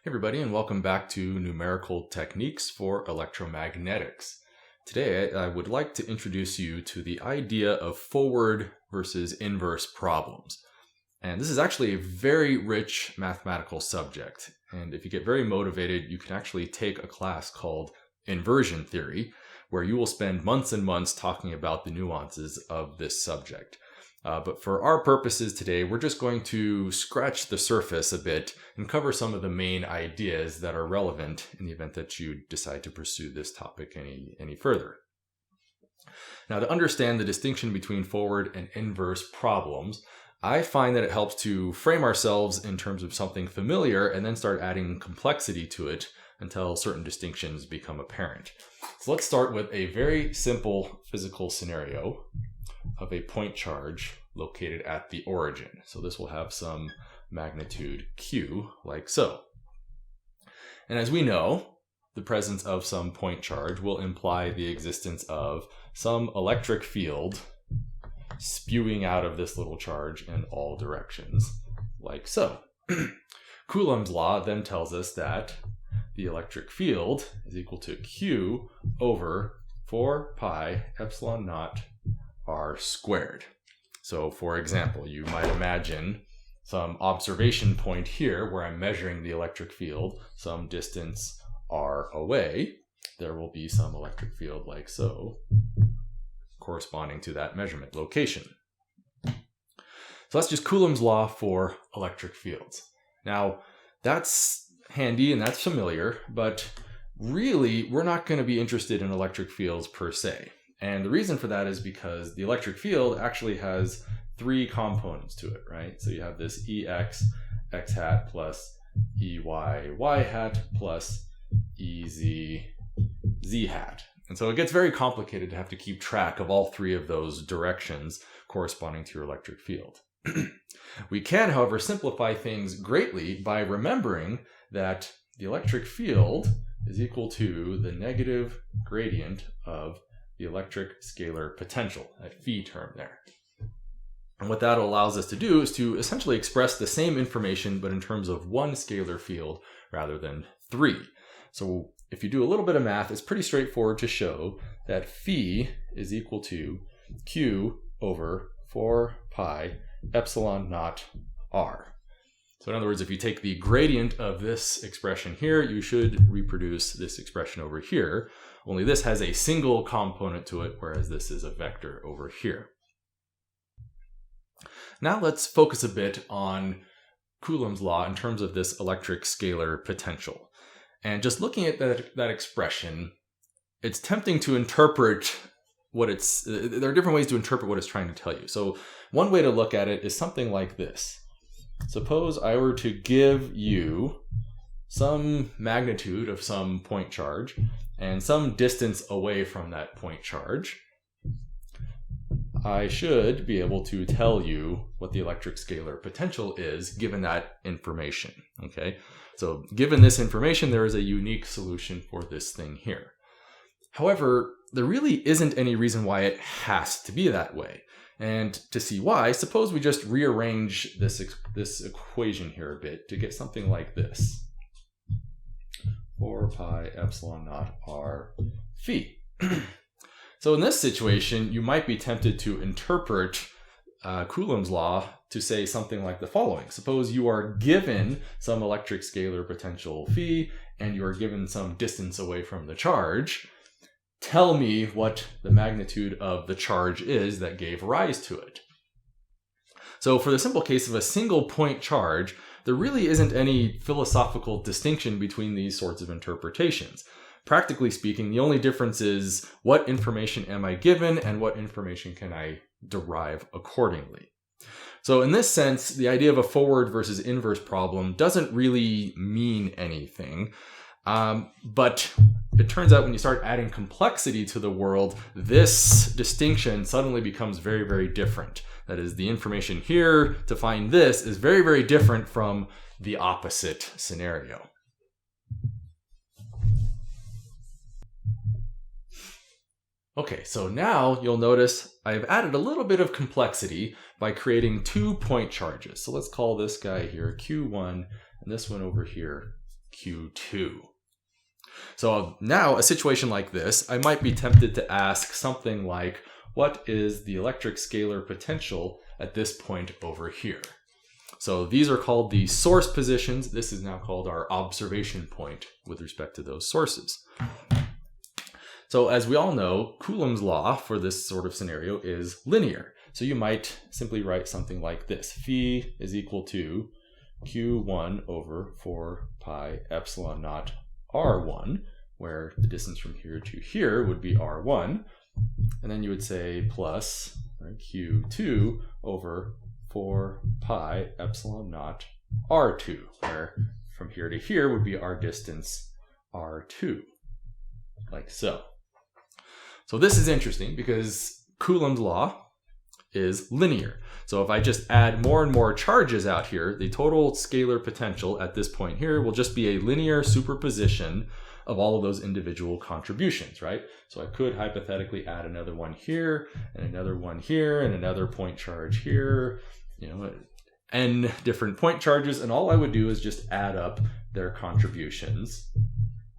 Everybody, and welcome back to Numerical Techniques for Electromagnetics. Today, I would like to introduce you to the idea of forward versus inverse problems. And this is actually a very rich mathematical subject. And if you get very motivated, you can actually take a class called Inversion Theory, where you will spend months and months talking about the nuances of this subject. But for our purposes today, we're just going to scratch the surface a bit and cover some of the main ideas that are relevant in the event that you decide to pursue this topic any further. Now, to understand the distinction between forward and inverse problems, I find that it helps to frame ourselves in terms of something familiar and then start adding complexity to it until certain distinctions become apparent. So let's start with a very simple physical scenario of a point charge located at the origin. So this will have some magnitude Q, like so. And as we know, the presence of some point charge will imply the existence of some electric field spewing out of this little charge in all directions, like so. Coulombs Law then tells us that the electric field is equal to Q over 4 pi epsilon naught r squared. So for example, you might imagine some observation point here where I'm measuring the electric field some distance r away. There will be some electric field like so, corresponding to that measurement location. So that's just Coulombs law for electric fields. Now, that's handy and that's familiar, but really we're not going to be interested in electric fields per se. And the reason for that is because the electric field actually has 3 components to it, right? So you have this Ex, x hat, plus Ey, y hat, plus Ez, z hat. And so it gets very complicated to have to keep track of all 3 of those directions corresponding to your electric field. We can, however, simplify things greatly by remembering that the electric field is equal to the negative gradient of the electric scalar potential, that phi term there. And what that allows us to do is to essentially express the same information, but in terms of 1 scalar field rather than 3. So if you do a little bit of math, it's pretty straightforward to show that phi is equal to Q over 4 pi epsilon naught r. So in other words, if you take the gradient of this expression here, you should reproduce this expression over here. Only this has a single component to it, whereas this is a vector over here. Now let's focus a bit on Coulombs law in terms of this electric scalar potential. And just looking at that expression, it's tempting to interpret there are different ways to interpret what it's trying to tell you. So one way to look at it is something like this. Suppose I were to give you some magnitude of some point charge and some distance away from that point charge. I should be able to tell you what the electric scalar potential is given that information. Okay, so given this information, there is a unique solution for this thing here. However, there really isn't any reason why it has to be that way. And to see why, suppose we just rearrange this equation here a bit to get something like this. 4 pi epsilon naught r phi. So in this situation, you might be tempted to interpret Coulombs law to say something like the following. Suppose you are given some electric scalar potential phi, and you are given some distance away from the charge. Tell me what the magnitude of the charge is that gave rise to it. So for the simple case of a single point charge, there really isn't any philosophical distinction between these sorts of interpretations. Practically speaking, the only difference is what information am I given and what information can I derive accordingly. So in this sense, the idea of a forward versus inverse problem doesn't really mean anything. But it turns out when you start adding complexity to the world, this distinction suddenly becomes very, very different. That is, the information here to find this is very, very different from the opposite scenario. Okay, so now you'll notice I've added a little bit of complexity by creating 2 point charges. So let's call this guy here Q1 and this one over here Q2. So now a situation like this, I might be tempted to ask something like, what is the electric scalar potential at this point over here? So these are called the source positions. This is now called our observation point with respect to those sources. So as we all know, Coulombs Law for this sort of scenario is linear. So you might simply write something like this. Phi is equal to Q1 over 4 pi epsilon naught R1, where the distance from here to here would be R1. And then you would say plus Q2 over 4 pi epsilon naught R2, where from here to here would be our distance R2, like so. So this is interesting because Coulombs law is linear. So if I just add more and more charges out here, the total scalar potential at this point here will just be a linear superposition of all of those individual contributions, right? So I could hypothetically add another one here, and another one here, and another point charge here, n different point charges, and all I would do is just add up their contributions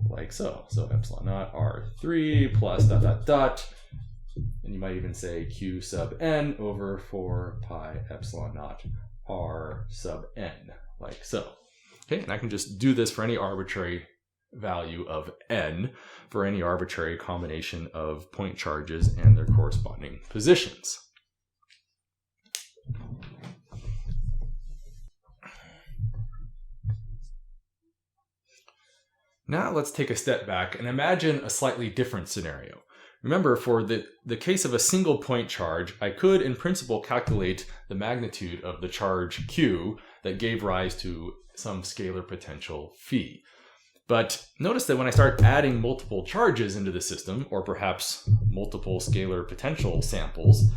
like so. So epsilon naught R3 plus dot dot dot, and you might even say Q sub n over 4 pi epsilon naught R sub n, like so. Okay, and I can just do this for any arbitrary value of n for any arbitrary combination of point charges and their corresponding positions. Now let's take a step back and imagine a slightly different scenario. Remember, for the case of a single point charge, I could in principle calculate the magnitude of the charge Q that gave rise to some scalar potential phi. But notice that when I start adding multiple charges into the system, or perhaps multiple scalar potential samples,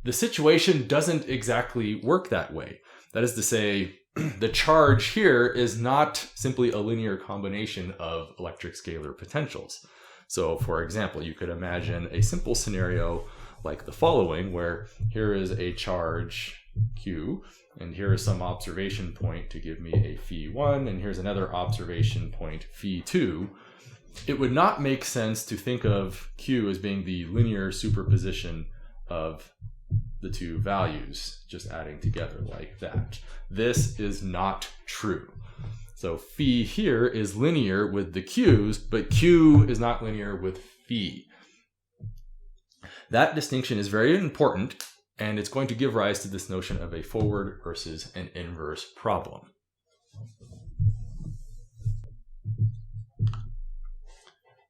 the situation doesn't exactly work that way. That is to say, the charge here is not simply a linear combination of electric scalar potentials. So for example, you could imagine a simple scenario like the following, where here is a charge Q, and here is some observation point to give me a phi1, and here's another observation point phi2. It would not make sense to think of Q as being the linear superposition of the two values, just adding together like that. This is not true. So phi here is linear with the Q's, but Q is not linear with phi. That distinction is very important, and it's going to give rise to this notion of a forward versus an inverse problem.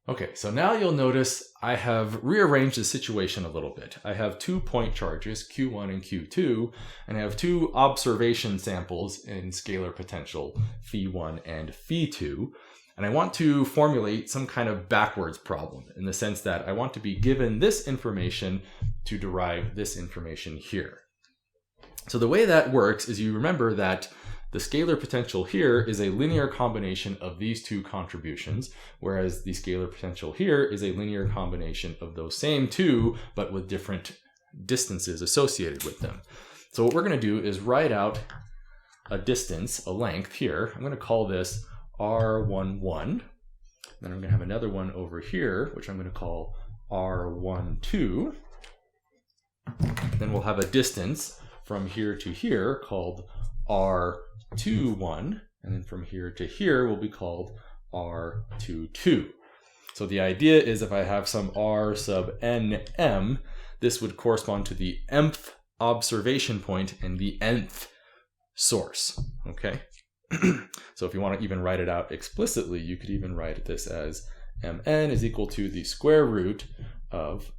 Okay, so now you'll notice I have rearranged the situation a little bit. I have 2 point charges, Q1 and Q2, and I have 2 observation samples in scalar potential, phi1 and phi2. And I want to formulate some kind of backwards problem in the sense that I want to be given this information to derive this information here. So the way that works is you remember that the scalar potential here is a linear combination of these 2 contributions, whereas the scalar potential here is a linear combination of those same 2, but with different distances associated with them. So what we're going to do is write out a distance, a length here. I'm going to call this R11. Then I'm going to have another one over here, which I'm going to call R12. Then we'll have a distance from here to here called R21, and then from here to here will be called R22. So the idea is if I have some R sub nm, this would correspond to the mth observation point and the nth source, okay? So if you want to even write it out explicitly, you could even write this as mn is equal to the square root of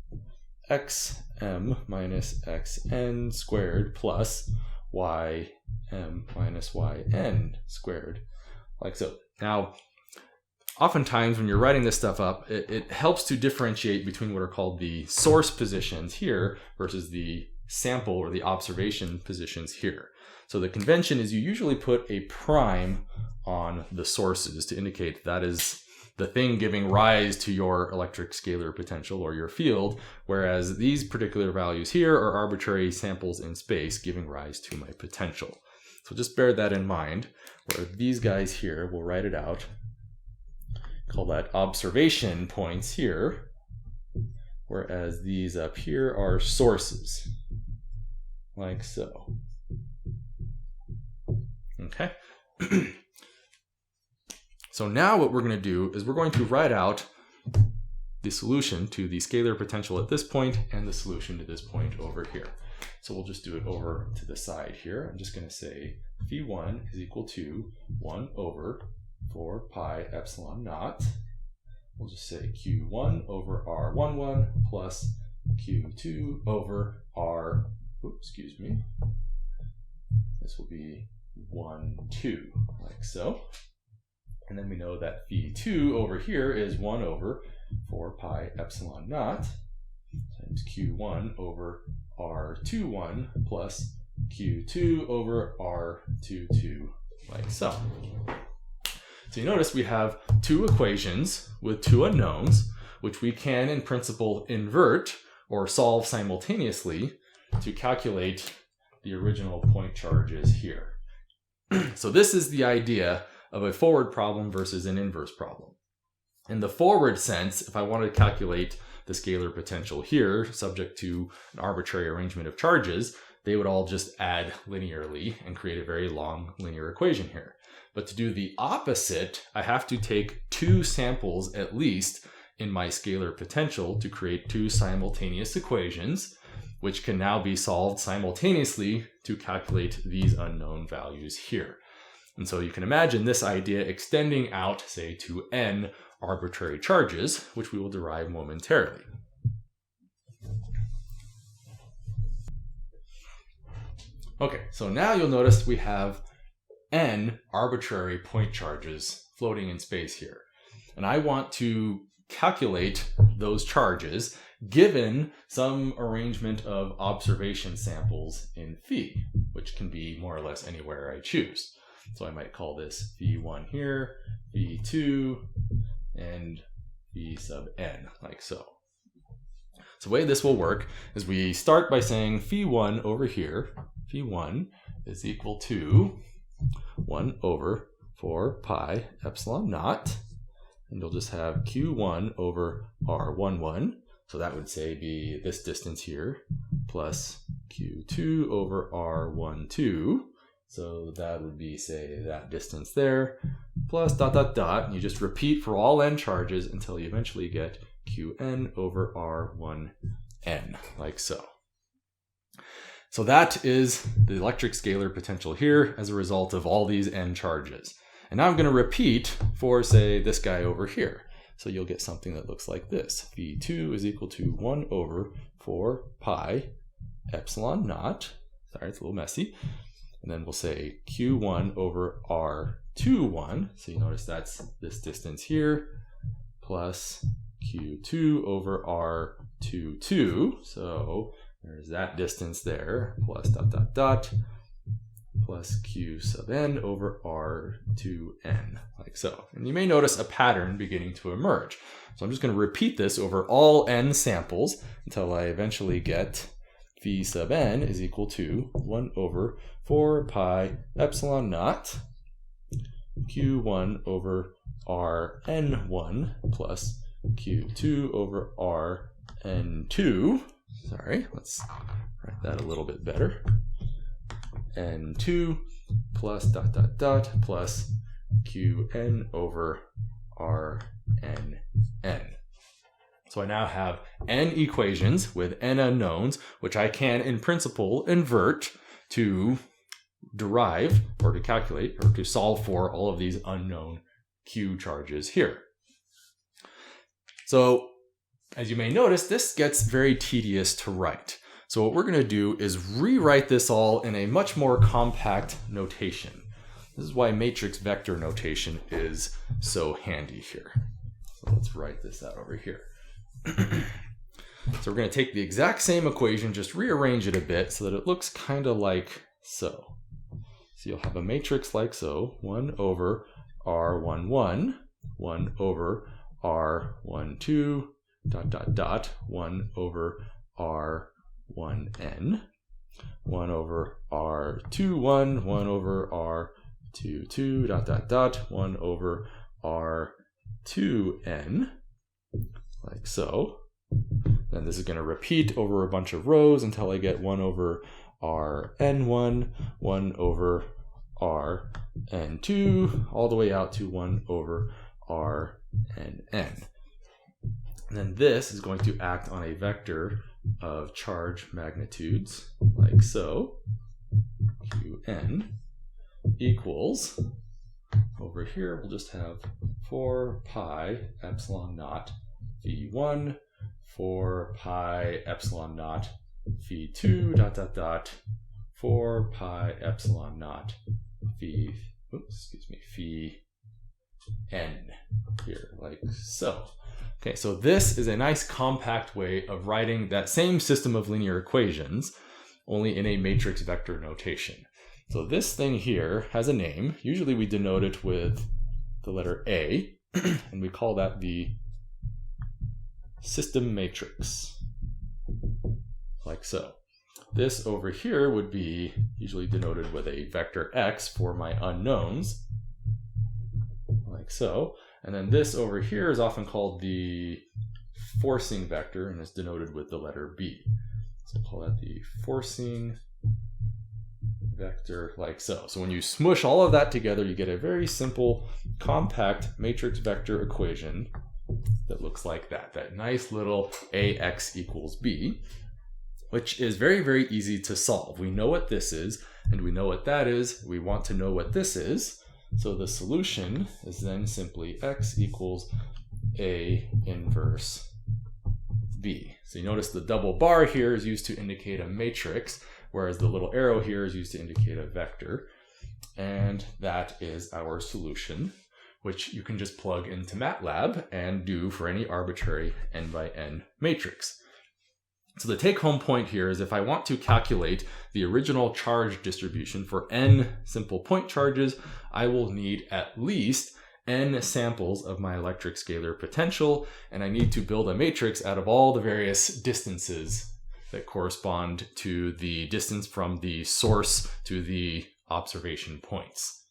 xm minus xn squared plus ym minus yn squared, like so. Now, oftentimes when you're writing this stuff up, it helps to differentiate between what are called the source positions here versus the sample or the observation positions here. So the convention is you usually put a prime on the sources to indicate that is the thing giving rise to your electric scalar potential or your field, whereas these particular values here are arbitrary samples in space giving rise to my potential. So just bear that in mind, where these guys here, we'll write it out call that observation points here, whereas these up here are sources, like so. Okay. So now what we're going to do is we're going to write out the solution to the scalar potential at this point and the solution to this point over here. So we'll just do it over to the side here. I'm just going to say phi1 is equal to 1 over 4 pi epsilon naught. We'll just say q1 over r11 plus q2 over r, excuse me, this will be 1, 2, like so. And then we know that phi2 over here is 1 over 4 pi epsilon naught times q1 over r21 plus q2 over r22, like so. So you notice we have two equations with two unknowns, which we can in principle invert or solve simultaneously to calculate the original point charges here. So this is the idea of a forward problem versus an inverse problem. In the forward sense, if I want to calculate the scalar potential here, subject to an arbitrary arrangement of charges, they would all just add linearly and create a very long linear equation here. But to do the opposite, I have to take two samples at least in my scalar potential to create two simultaneous equations, which can now be solved simultaneously to calculate these unknown values here. And so you can imagine this idea extending out, say, to n arbitrary charges, which we will derive momentarily. Okay, so now you'll notice we have n arbitrary point charges floating in space here. And I want to calculate those charges given some arrangement of observation samples in phi, which can be more or less anywhere I choose. So I might call this phi1 here, phi2, and phi sub n, like so. So the way this will work is we start by saying phi1 over here, phi1 is equal to 1 over 4 pi epsilon naught, and you'll just have q1 over r11, so that would say be this distance here, plus q2 over r12, so that would be, say, that distance there, plus dot dot dot, and you just repeat for all n charges until you eventually get qn over r1n, like so. So that is the electric scalar potential here as a result of all these n charges. And now I'm going to repeat for, say, this guy over here. So you'll get something that looks like this. phi2 is equal to 1 over 4 pi epsilon naught. Sorry, it's a little messy. And then we'll say q1 over r21. So you notice that's this distance here, plus q2 over r22. So there's that distance there, plus dot dot dot, plus q sub n over r2n, like so. And you may notice a pattern beginning to emerge. So I'm just going to repeat this over all n samples until I eventually get phi sub n is equal to 1 over 4 pi epsilon naught q1 over rn1 plus q2 over rn2. Sorry, let's write that a little bit better. n2 plus dot dot dot plus qn over rnn. So I now have n equations with n unknowns, which I can in principle invert to derive or to calculate or to solve for all of these unknown q charges here. So as you may notice, this gets very tedious to write. So what we're going to do is rewrite this all in a much more compact notation. This is why matrix vector notation is so handy here. So let's write this out over here. So we're going to take the exact same equation, just rearrange it a bit so that it looks kind of like so. So you'll have a matrix like so, 1 over r11, 1 over r12, dot dot dot, 1 over r1n, 1 over r21, 1 over r22, dot dot dot, 1 over 2n, like so. Then this is going to repeat over a bunch of rows until I get 1 over Rn1, 1 over Rn2, all the way out to 1 over Rnn. And then this is going to act on a vector of charge magnitudes, like so. Qn equals, over here we'll just have 4 pi epsilon naught v1, 4 pi epsilon naught v2 dot dot dot 4 pi epsilon naught v n here, like so. Okay, so this is a nice compact way of writing that same system of linear equations, only in a matrix vector notation. So this thing here has a name. Usually we denote it with the letter A, and we call that the system matrix, like so. This over here would be usually denoted with a vector X for my unknowns, like so. And then this over here is often called the forcing vector and is denoted with the letter B. So we'll call that the forcing vector, like so. So when you smush all of that together, you get a very simple, compact matrix vector equation that looks like that. That nice little AX equals B, which is very, very easy to solve. We know what this is, and we know what that is. We want to know what this is. So the solution is then simply X equals A inverse B. So you notice the double bar here is used to indicate a matrix, whereas the little arrow here is used to indicate a vector. And that is our solution, which you can just plug into MATLAB and do for any arbitrary n by n matrix. So the take-home point here is if I want to calculate the original charge distribution for n simple point charges, I will need at least n samples of my electric scalar potential, and I need to build a matrix out of all the various distances that correspond to the distance from the source to the observation points.